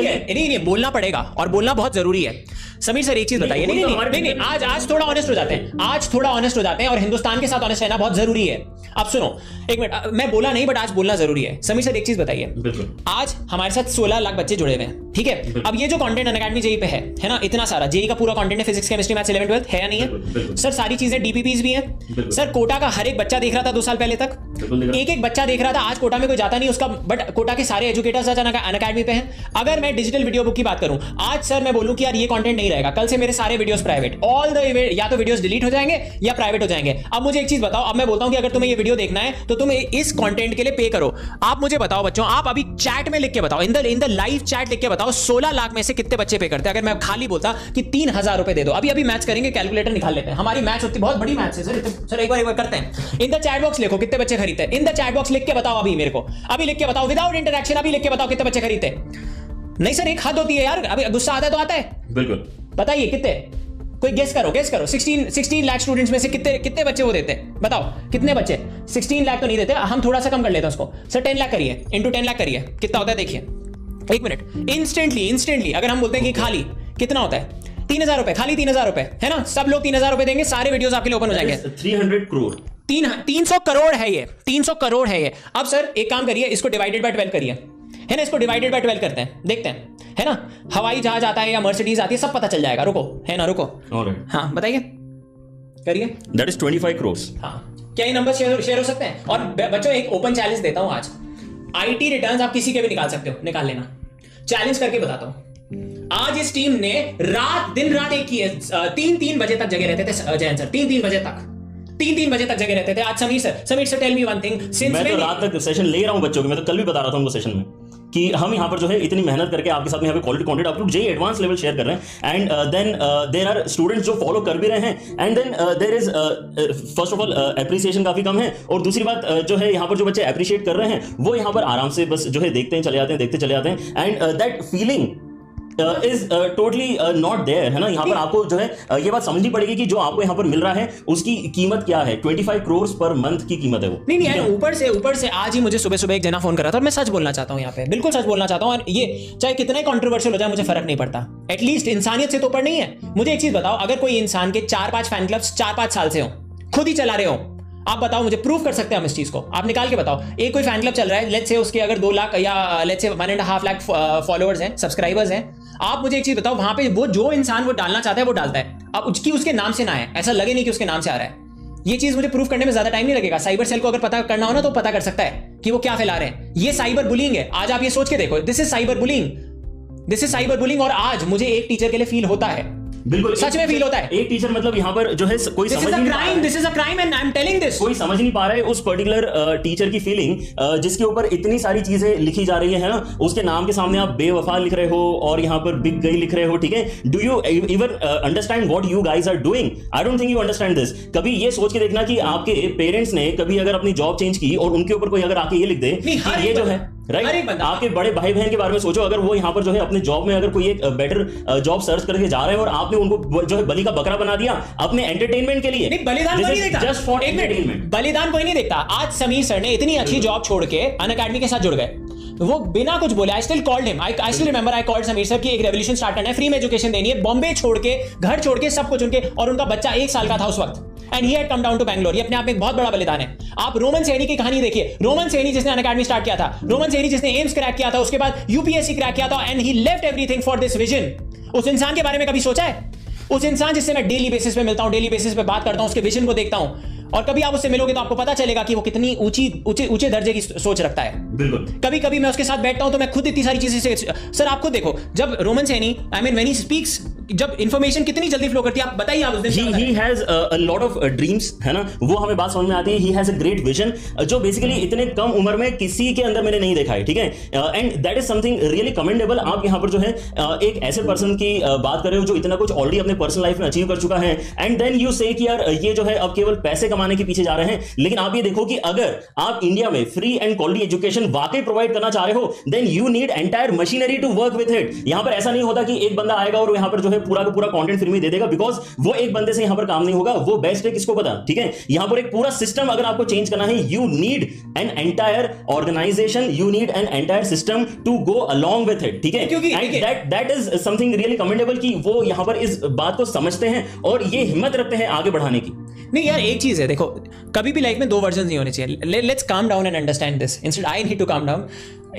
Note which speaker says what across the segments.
Speaker 1: नहीं, बोलना पड़ेगा और बोलना बहुत जरूरी है। समीर सर एक चीज बताइए। नहीं, आज थोड़ा ऑनेस्ट हो जाते हैं, आज थोड़ा ऑनेस्ट हो जाते हैं और हिंदुस्तान के साथ ऑनेस्ट रहना बहुत जरूरी है। अब सुनो एक मिनट, मैं बोला नहीं बट आज बोलना जरूरी है। समीर सर एक चीज बताइए, आज हमारे साथ 16 लाख बच्चे जुड़े हुए हैं, ठीक है। अब ये जो कंटेंट अनअकैडमी जेई पे है ना, इतना सारा जेई का पूरा कंटेंट है, फिजिक्स केमिस्ट्री मैथ्स 11 12 है या नहीं है सर? सारी चीजें डीपीपीज भी हैं सर। कोटा का हर एक बच्चा देख रहा था 2 साल पहले तक, एक बच्चा देख रहा था। आज कोटा में कोई जाता नहीं उसका, बट कोटा के सारे एजुकेटर्स आज अनअकैडमी पे हैं। अगर मैं डिजिटल वीडियो बुक की बात करूं, आज सर मैं बोलूं कि यार ये कंटेंट नहीं रहेगा, कल से मेरे सारे वीडियोस प्राइवेट, ऑल द या तो वीडियोस डिलीट हो जाएंगे या प्राइवेट हो जाएंगे। अब मुझे एक चीज बताओ, अब मैं बोलता हूं कि अगर तुम्हें ये वीडियो देखना है तो तुम इस कंटेंट के लिए पे करो। आप मुझे बताओ बच्चों, आप अभी चैट में लिख के बताओ, इन द लाइव चैट लिख के बताओ 16 लाख में से कितने बच्चे पे करते हैं। अगर मैं खाली बोलता कि 3000 रुपए दे दो, अभी मैच करेंगे, कैलकुलेटर निकाल लेते हैं, हमारी मैच होती बहुत बड़ी मैच है सर एक बार करते हैं। इन द चैट बॉक्स लिखो कितने बच्चे खरीदते हैं, इन द चैट बॉक्स लिख के बताओ, अभी मेरे को अभी लिख के बताओ, विदाउट इंटरेक्शन अभी लिख के बताओ कितने बच्चे खरीदते हैं। नहीं सर एक हद होती है यार, अभी गुस्सा आता है तो आता है, बिल्कुल बताइए कितने, कोई गेस करो 16 लाख स्टूडेंट्स में से कितने बच्चे वो देते हैं, बताओ कितने बच्चे? 16 लाख तो नहीं देते, हम थोड़ा सा कम कर लेते हैं उसको सर, 10 लाख करिए, इंटू 10 लाख करिए, कितना होता है देखिए। एक मिनट, इंस्टेंटली अगर हम बोलते हैं कि खाली कितना होता है, 3000 रुपए, खाली 3000 रुपए है ना, सब लोग 3000 रुपए देंगे, सारे वीडियोस आपके लिए ओपन हो जाएंगे।
Speaker 2: 300 करोड़
Speaker 1: 300 करोड़ है ये, 300 करोड़ है ये। अब सर एक काम करिए, इसको डिवाइडेड बाय 12 करिए, है ना, इसको डिवाइडेड बाय 12 करते हैं, देखते हैं, है ना, हवाई जहाज आता है या मर्सिडीज आती है सब पता चल जाएगा। रुको, है ना, रुको, हाँ बताइए, करिए।
Speaker 2: That is 25 crore.
Speaker 1: हाँ, क्या ये नंबर शेयर हो सकते हैं? और बच्चों एक ओपन चैलेंज देता हूं आज, आईटी रिटर्न्स आप किसी के भी निकाल सकते हो, निकाल लेना, चैलेंज करके बताता हूं। आज इस टीम ने दिन रात एक की है, 3 बजे तक जगे रहते थे जयंत सर, 3 बजे तक, 3 बजे तक जगे रहते थे। आज Sameer sir tell me one thing, since
Speaker 2: मैं तो रात तक सेशन ले रहा हूं बच्चों के, मैं तो कल भी बता रहा था उनको सेशन में कि हम यहाँ पर जो है इतनी मेहनत करके आपके साथ में यहाँ पे quality content up to JEE advance level share कर रहे हैं, and then there are students जो फॉलो कर भी रहे हैं, and then there is first of all appreciation काफी कम है, और दूसरी बात जो है यहाँ पर जो बच्चे एप्रिशिएट कर रहे हैं वो यहाँ पर आराम से बस जो है देखते हैं चले जाते हैं, देखते चले जाते हैं, and that feeling is totally not there, है ना। यहाँ पर आपको जो है ये बात समझनी पड़ेगी कि जो आपको यहाँ पर मिल रहा है उसकी कीमत क्या है, 25 करोड़ पर मंथ की कीमत है वो।
Speaker 1: नहीं यार, ऊपर से आज ही मुझे सुबह एक जना फोन कर रहा था, और मैं सच बोलना चाहता हूँ यहाँ पे, बिल्कुल सच बोलना चाहता हूँ, और ये चाहे कितना ही कंट्रोवर्शियल हो जाए मुझे फर्क नहीं पड़ता, एटलीस्ट इंसानियत से तो ऊपर नहीं है। मुझे एक चीज बताओ, अगर कोई इंसान के 4-5 फैन क्लब्स 4-5 साल से हो, खुद ही चला रहे हो, आप बताओ, मुझे प्रूव कर सकते हैं हम इस चीज को, आप निकाल के बताओ। एक कोई फैन क्लब चल रहा है, लेट्स से उसके अगर 2 लाख या लेट्स से 1.5 लाख फॉलोअर्स हैं, सब्सक्राइबर्स हैं, आप मुझे एक चीज बताओ, वहां पे वो जो इंसान वो डालना चाहता है वो डालता है, अब उसके नाम से ना है, ऐसा लगे नहीं कि उसके नाम से आ रहा है। ये चीज मुझे प्रूफ करने में ज्यादा टाइम नहीं लगेगा। साइबर सेल को अगर पता करना हो ना तो पता कर सकता है कि वो क्या फैला रहे हैं। ये साइबर बुलिंग है। आज आप ये सोच के देखो, दिस इज साइबर बुलिंग, और आज मुझे एक टीचर के लिए फील होता है, बिल्कुल सच में फील होता है।
Speaker 2: एक टीचर मतलब यहाँ पर जो है कोई समझ नहीं पा रहा है,
Speaker 1: this is a crime and I am telling this,
Speaker 2: कोई समझ नहीं पा रहा है उस पर्टिकुलर टीचर की फीलिंग, जिसके ऊपर इतनी सारी चीजें लिखी जा रही है ना, उसके नाम के सामने आप बेवफा लिख रहे हो और यहाँ पर बिक गई लिख रहे हो, ठीक है। Do you even understand what you guys are doing? I don't think you understand this. कभी ये सोच के देखना कि आपके पेरेंट्स ने कभी अगर अपनी जॉब चेंज की और उनके ऊपर कोई अगर आके ये लिख दे कि ये जो है राइट, आपके बड़े भाई बहन के बारे में सोचो, अगर वो यहाँ पर जो है अपने जॉब में अगर कोई एक बेटर जॉब सर्च करके जा रहे हैं और आपने उनको जो है बलि का बकरा बना दिया अपने एंटरटेनमेंट के लिए।
Speaker 1: नहीं, बलिदान कोई नहीं देखता,
Speaker 2: जस्ट फॉर एंटरटेनमेंट,
Speaker 1: बलिदान कोई नहीं देखता। आज समीर सर ने इतनी अच्छी जॉब छोड़ के अनअकैडमी के साथ जुड़ गए, वो बिना कुछ बोले, I still called him, I still remember, I called Sameer sir की एक रेवोल्यूशन स्टार्ट करना है, फ्री में एजुकेशन देनी है, बॉम्बे छोड़ के, घर छोड़ के, सब कुछ उनके, और उनका बच्चा 1 साल का था उस वक्त, and he had come down to Bangalore. ये अपने आप में एक बहुत बड़ा बलिदान है। आप रोमन सैनी की कहानी देखिए, रोमन सैनी जिसने अनअकैडमी स्टार्ट किया था, रोमन सैनी जिसने एम्स क्रैक किया था, उसके बाद यूपीएससी क्रैक किया था, and he left everything for this vision. उस इंसान के बारे में कभी सोचा है? उस इंसान जिससे मैं डेली बेसिस पे मिलता हूं, डेली बेसिस पे बात करता हूं, उसके विजन को देखता हूं, और कभी आप उससे मिलोगे तो आपको पता चलेगा कि वो कितनी ऊंचे दर्जे की सोच रखता है।
Speaker 2: बिल्कुल।
Speaker 1: कभी मैं उसके साथ बैठता हूं तो मैं खुद इतनी सारी चीजें से, सर आप खुद देखो, जब Roman Saini, I mean when he speaks, जब इंफॉर्मेशन कितनी जल्दी फ्लो करती है, आप बताइए। आप उस दिन
Speaker 2: he has a lot of dreams, है ना, वो हमें बात समझ में आती है। he has a great vision, जो बेसिकली इतने कम उम्र में किसी के अंदर मैंने नहीं देखा है, ठीक है, and that is something really commendable. आप यहाँ पर जो है एक ऐसे पर्सन की बात कर रहे हो जो इतना कुछ ऑलरेडी अपने पर्सनल लाइफ में अचीव कर चुका है, एंड देन यू से कि यार ये जो है अब केवल पैसे कमाने के पीछे जा रहे हैं। लेकिन आप ये देखो कि अगर आप इंडिया में फ्री एंड क्वालिटी एजुकेशन वाकई प्रोवाइड करना चाह रहे हो, then you need entire machinery to work with it. यहां पर ऐसा नहीं होता कि एक बंदा आएगा और यहां पर जो है पूरा का पूरा कंटेंट फ्री में दे देगा, बिकॉज वो एक बंदे से यहां पर काम नहीं होगा, वो बेस्ट है किसको पता, ठीक है। यहां पर एक पूरा सिस्टम अगर आपको चेंज करना है, you need an entire organization, you need an entire system to go along with it, ठीक है। And that is something really commendable कि वो यहां पर इस बात को समझते हैं और ये हिम्मत रखते हैं आगे बढ़ाने की।
Speaker 1: नहीं यार, एक चीज है, देखो कभी भी लाइफ में दो वर्जन नहीं होने चाहिए। Let's calm down and understand this. Instead I need to calm down.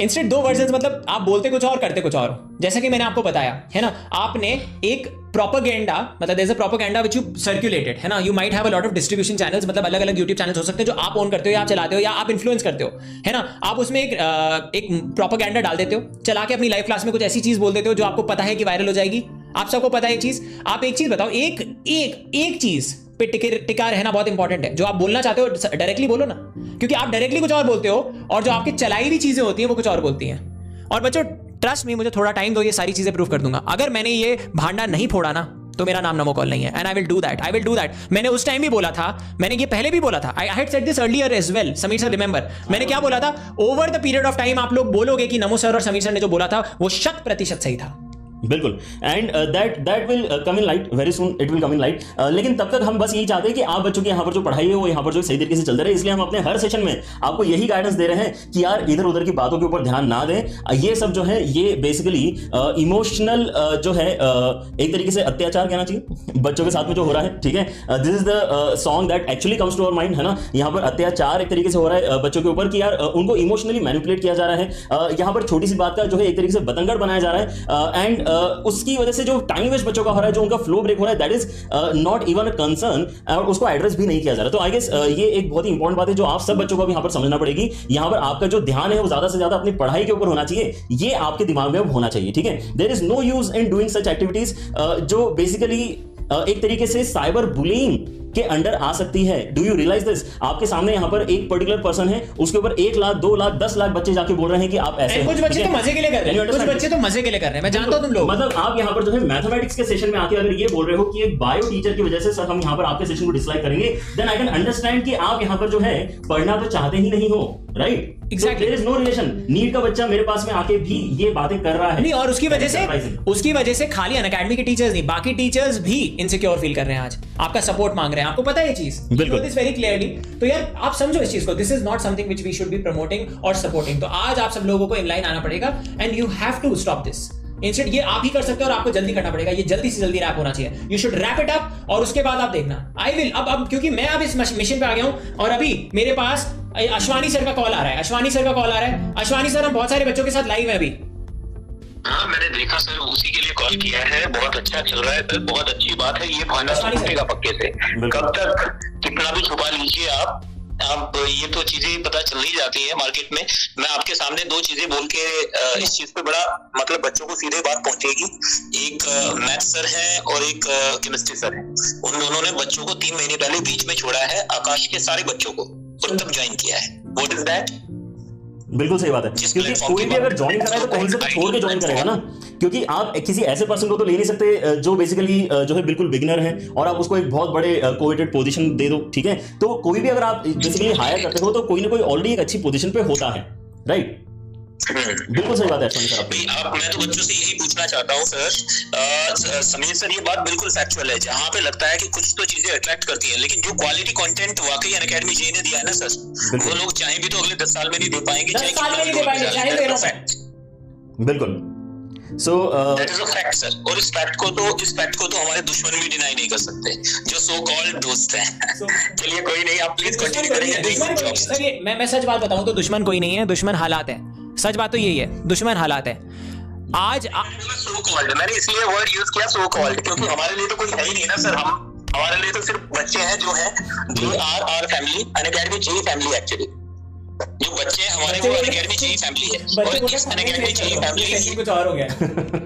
Speaker 1: Instead दो वर्जन मतलब आप बोलते कुछ और करते कुछ और। जैसा कि मैंने आपको बताया है ना, आपने एक प्रोपेगेंडा, मतलब there is a propaganda which you circulated, है ना। You might have a lot of distribution channels, मतलब अलग अलग यूट्यूब चैनल्स हो सकते हैं जो आप ओन करते हो या आप चलाते हो या आप इन्फ्लुएंस करते हो, है ना। आप उसमें एक प्रोपेगेंडा डाल देते हो, चला के अपनी लाइव क्लास में कुछ ऐसी चीज बोल देते हो जो आपको पता है कि वायरल हो जाएगी। आप सबको पता है एक चीज, आप एक चीज बताओ, एक चीज पे टिका रहना बहुत इंपॉर्टेंट है। जो आप बोलना चाहते हो डायरेक्टली बोलो ना, क्योंकि आप डायरेक्टली कुछ और बोलते हो और जो आपकी चलाई हुई चीजें होती हैं वो कुछ और बोलती हैं। और बच्चों ट्रस्ट मी, मुझे थोड़ा टाइम दो, ये सारी चीजें प्रूव कर दूंगा। अगर मैंने ये भांडा नहीं फोड़ा ना तो मेरा नाम नमो कॉल नहीं है। And I will do that. मैंने उस टाइम भी बोला था, मैंने ये पहले भी बोला था, I had said this earlier as well. Sameer sir remember, मैंने क्या बोला था, over the period of time आप लोग बोलोगे कि नमो सर और समीर सर ने जो बोला था वो 100% सही था।
Speaker 2: बिल्कुल, and that will come in light very soon, it will come in light. लेकिन तब तक हम बस यही चाहते हैं कि आप बच्चों की यहाँ पर जो पढ़ाई है वो यहाँ पर जो सही तरीके से चलते रहे। इसलिए हम अपने हर सेशन में आपको यही गाइडेंस दे रहे हैं कि यार इधर उधर की बातों के ऊपर ध्यान ना दें। ये सब जो है ये बेसिकली इमोशनल जो है एक तरीके से अत्याचार कहना चाहिए बच्चों के साथ में जो हो रहा है, ठीक है। This is the song that actually comes to our mind, है ना। यहाँ पर अत्याचार एक तरीके से हो रहा है बच्चों के ऊपर कि यार उनको इमोशनली मैनिपुलेट किया जा रहा है। यहाँ पर छोटी सी बात का जो है एक तरीके से बतंगड़ बनाया जा रहा है, एंड उसकी वजह से जो टाइम वेस्ट बच्चों का हो रहा है, जो उनका फ्लो ब्रेक हो रहा है, that is not even a concern, और उसको एड्रेस भी नहीं किया जा रहा। तो आई गेस ये एक बहुत ही इंपॉर्टेंट बात है जो आप सब बच्चों को भी यहाँ पर समझना पड़ेगी। यहाँ पर आपका जो ध्यान है वो ज्यादा से ज्यादा अपनी पढ़ाई के ऊपर होना चाहिए, ये आपके दिमाग में अब होना चाहिए, ठीक है। There is no use in doing such activities जो बेसिकली एक तरीके से साइबर बुलिंग के अंडर आ सकती है। डू यू रियलाइज दिस? आपके सामने यहाँ पर एक पर्टिकुलर पर्सन है, उसके ऊपर 1 लाख 2 लाख 10 लाख बच्चे जाके बोल रहे हैं कि आप ऐसे।
Speaker 1: कुछ बच्चे तो मजे के लिए कर रहे हैं, कुछ बच्चे तो मजे के लिए कर रहे हैं, मैं जानता हूं तुम लोग।
Speaker 2: मतलब आप यहाँ पर जो है मैथमेटिक्स के सेशन में आके अगर ये बोल रहे हो कि एक बायो टीचर की वजह से सर हम यहाँ पर आपके सेशन को डिसलाइक करेंगे, देन आई कैन अंडरस्टैंड कि आप यहाँ पर जो है पढ़ना तो चाहते ही नहीं हो, right?
Speaker 1: Exactly.
Speaker 2: There is no relation. NEET का बच्चा मेरे पास में आके भी ये बातें कर रहा है
Speaker 1: नहीं, और उसकी वजह से खाली अनअकैडमी के टीचर्स नहीं, बाकी टीचर्स भी इनसिक्योर फील कर रहे हैं, आज आपका सपोर्ट मांग रहे हैं। आपको पता है ये चीज,
Speaker 2: बिल्कुल
Speaker 1: दिस वेरी क्लियरली। तो यार आप समझो इस चीज को, this is not something which we should be promoting और सपोर्टिंग। तो आज आप सब लोगों को इन लाइन आना पड़ेगा and you have to stop this. Instead ये आप ही कर सकते हो और आपको जल्दी करना पड़ेगा, ये जल्दी से जल्दी रैप होना चाहिए। You should wrap it up और उसके बाद आप देखना आई विल। अब क्योंकि मैं अब इस मिशन पे आ गया हूं और अभी मेरे पास अश्वानी सर का कॉल आ रहा है। अश्वानी सर हम बहुत सारे बच्चों के साथ लाइव है अभी।
Speaker 3: हाँ मैंने देखा सर, उसी के लिए कॉल किया है। बहुत अच्छा चल रहा है सर, बहुत अच्छी बात है। ये भांडा टूटेगा पक्के से। कब तक कितना भी छुपा लीजिए आप ये तो चीजें पता चल ही जाती है मार्केट में। मैं आपके सामने 2 चीजें बोल के इस चीज पे बड़ा मतलब बच्चों को सीधे बात पहुंचेगी। एक मैथ सर है और एक केमिस्ट्री सर है। उन दोनों ने बच्चों को 3 महीने पहले बीच में छोड़ा है, आकाश के सारे बच्चों को, और तब ज्वाइन किया है। What is that?
Speaker 2: बिल्कुल सही बात है, क्योंकि कोई भी अगर ज्वाइन कर रहा है तो कहीं से तो छोड़ के ज्वाइन करेगा ना, क्योंकि आप किसी ऐसे पर्सन को तो ले नहीं सकते जो बेसिकली जो है बिल्कुल बिगिनर है और आप उसको एक बहुत बड़े कोवेटेड पोजीशन दे दो, ठीक है। तो कोई भी अगर आप बेसिकली हायर करते हो तो कोई ना कोई ऑलरेडी एक अच्छी पोजीशन पे होता है, राइट? बिल्कुल सही बात है सर।
Speaker 3: मैं तो बच्चों से यही पूछना चाहता हूँ सर, समीर सर, ये बात बिल्कुल फैक्चुअल है। जहाँ पे लगता है कि कुछ तो चीजें अट्रैक्ट करती हैं, लेकिन जो क्वालिटी कंटेंट वाकई अनअकैडमी जे ने दिया है ना सर, वो लोग चाहे भी तो अगले 10 साल में नहीं दे पाएंगे,
Speaker 2: बिल्कुल। So
Speaker 3: that is a fact sir, और इस फैक्ट को तो हमारे दुश्मन भी डिनाई नहीं कर सकते, जो सो कॉल्ड दोस्त हैं। चलिए कोई नहीं, आप प्लीज कंटिन्यू करिए।
Speaker 1: मैं सच बात बताऊं तो दुश्मन कोई नहीं है, दुश्मन हालात है। सच बात तो यही है, दुश्मन हालात है। आज
Speaker 3: सो कॉल्ड, मैंने इसलिए वर्ड यूज किया सो कॉल्ड, क्योंकि हमारे लिए तो कोई है ही नहीं ना सर। हमारे लिए तो सिर्फ बच्चे हैं जो है JRR फैमिली, अनअकैडमी जे फैमिली। एक्चुअली जो बच्चे हैं हमारे वो अनअकैडमी जे फैमिली है, और इस अनअकैडमी जे फैमिली
Speaker 1: कुछ और हो गया।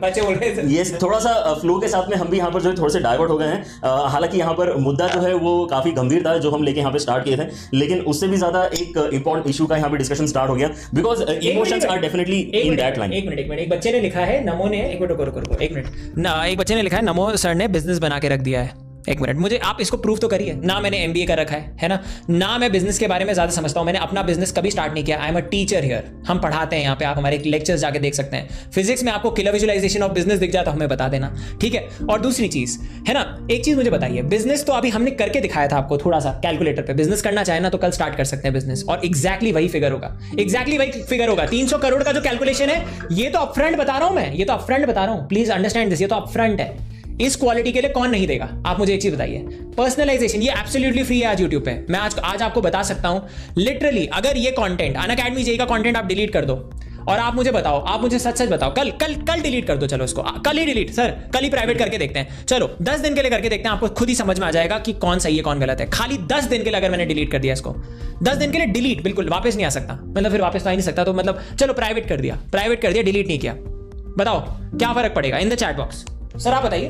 Speaker 1: बच्चे बोल रहे हैं
Speaker 2: ये थोड़ा सा फ्लो के साथ में हम भी यहाँ पर जो है थोड़े से डाइवर्ट हो गए हैं। हालांकि यहाँ पर मुद्दा जो है वो काफी गंभीर था जो हम लेके यहाँ पे स्टार्ट किए थे, लेकिन उससे भी ज्यादा एक इंपॉर्टेंट इशू का यहाँ पे डिस्कशन स्टार्ट हो गया, because emotions are definitely in that line.
Speaker 1: एक मिनट, एक बच्चे ने लिखा है, नमो ने, एक मिनट, एक बच्चे ने लिखा है, नमो सर ने बिजनेस बना के रख दिया है। एक मिनट, मुझे आप इसको प्रूव तो करिए ना। मैंने एमबीए कर रखा है ना, ना मैं बिजनेस के बारे में ज्यादा समझता हूं। मैंने अपना बिजनेस कभी स्टार्ट नहीं किया। I am a teacher here, हम पढ़ाते हैं यहाँ पे, आप हमारे लेक्चर्स जाके देख सकते हैं। फिजिक्स में आपको किलर विजुअलाइजेशन ऑफ बिजनेस दिख जाए तो हमें बता देना, ठीक है। और दूसरी चीज है ना, एक चीज मुझे बताइए, बिजनेस तो अभी हमने करके दिखाया था आपको थोड़ा सा कैलकुलेटर पे। बिजनेस करना चाहे ना तो कल स्टार्ट कर सकते हैं बिजनेस, और एग्जैक्टली वही फिगर होगा, एग्जैक्टली वही फिगर होगा। 300 करोड़ का जो कैलकुलेशन है, ये तो अपफ्रंट बता रहा हूं मैं, ये तो अपफ्रंट बता रहा हूं, प्लीज अंडरस्टैंड दिस, ये तो अपफ्रंट है। इस क्वालिटी के लिए कौन नहीं देगा? आप मुझे एक चीज बताइए, पर्सनलाइजेशन ये एब्सोल्युटली फ्री है आज यूट्यूब पे। मैं आज आपको बता सकता हूं लिटरली, अगर ये कंटेंट अनअकैडमी जेई का कंटेंट आप डिलीट कर दो और आप मुझे बताओ, आप मुझे सच सच बताओ, कल डिलीट कर दो, चलो इसको कल ही डिलीट, सर कल ही प्राइवेट करके देखते हैं, चलो 10 दिन के लिए करके देखते हैं, आपको खुद ही समझ में आ जाएगा कि कौन सही है कौन गलत है। खाली 10 दिन के लिए अगर मैंने डिलीट कर दिया इसको, 10 दिन के लिए डिलीट, बिल्कुल वापस नहीं आ सकता, मतलब फिर वापस तो आ नहीं सकता, तो मतलब चलो प्राइवेट कर दिया, डिलीट नहीं किया, बताओ क्या फर्क पड़ेगा? In the chat box sir आप बताइए,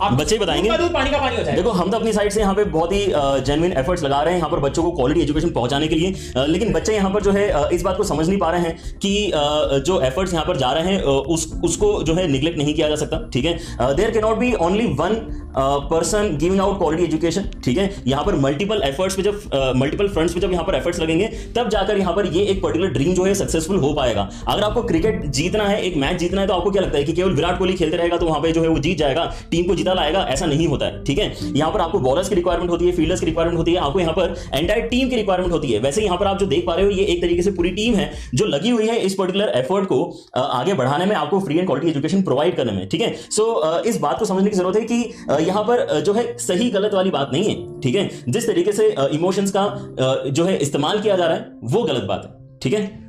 Speaker 2: बच्चे बताएंगे,
Speaker 1: पानी का पानी हो जाएगा।
Speaker 2: देखो हम तो अपनी साइड से यहाँ पे बहुत ही जेन्युइन एफर्ट्स लगा रहे हैं यहाँ पर बच्चों को क्वालिटी एजुकेशन पहुंचाने के लिए, लेकिन बच्चे यहाँ पर जो है इस बात को समझ नहीं पा रहे हैं कि जो एफर्ट्स यहाँ पर जा रहे हैं उसको जो है निगलेक्ट नहीं किया जा सकता, ठीक है। There can not be only one person giving out quality education, ठीक है। यहाँ पर मल्टीपल एफर्ट्स पे जब मल्टीपल फ्रंट्स पे जब यहाँ पर एफर्ट्स लगेंगे तब जाकर यहाँ पर ये एक पर्टिकुलर ड्रीम जो है सक्सेसफुल हो पाएगा। अगर आपको क्रिकेट जीतना है, एक मैच जीतना है, तो आपको क्या लगता है कि केवल विराट कोहली खेलते रहेगा तो वहां पे जो है वो जीत जाएगा, टीम को जीता लाएगा? ऐसा नहीं होता है, ठीक है। यहाँ पर आपको बॉलर्स की रिक्वायरमेंट होती है, फील्डर्स की रिक्वायरमेंट होती है, आपको यहाँ पर एंटायर टीम की रिक्वायरमेंट होती है। वैसे यहाँ पर आप जो देख पा रहे हो ये एक तरीके से पूरी टीम है जो लगी हुई है इस पर्टिकुलर एफर्ट को आगे बढ़ाने में, आपको free and quality education provide करने में, ठीक है। सो इस बात को समझने की जरूरत है कि यहाँ पर जो है सही गलत वाली बात नहीं है, ठीक है। जिस तरीके से इमोशंस का जो है इस्तेमाल किया जा रहा है वो गलत बात है, ठीक है।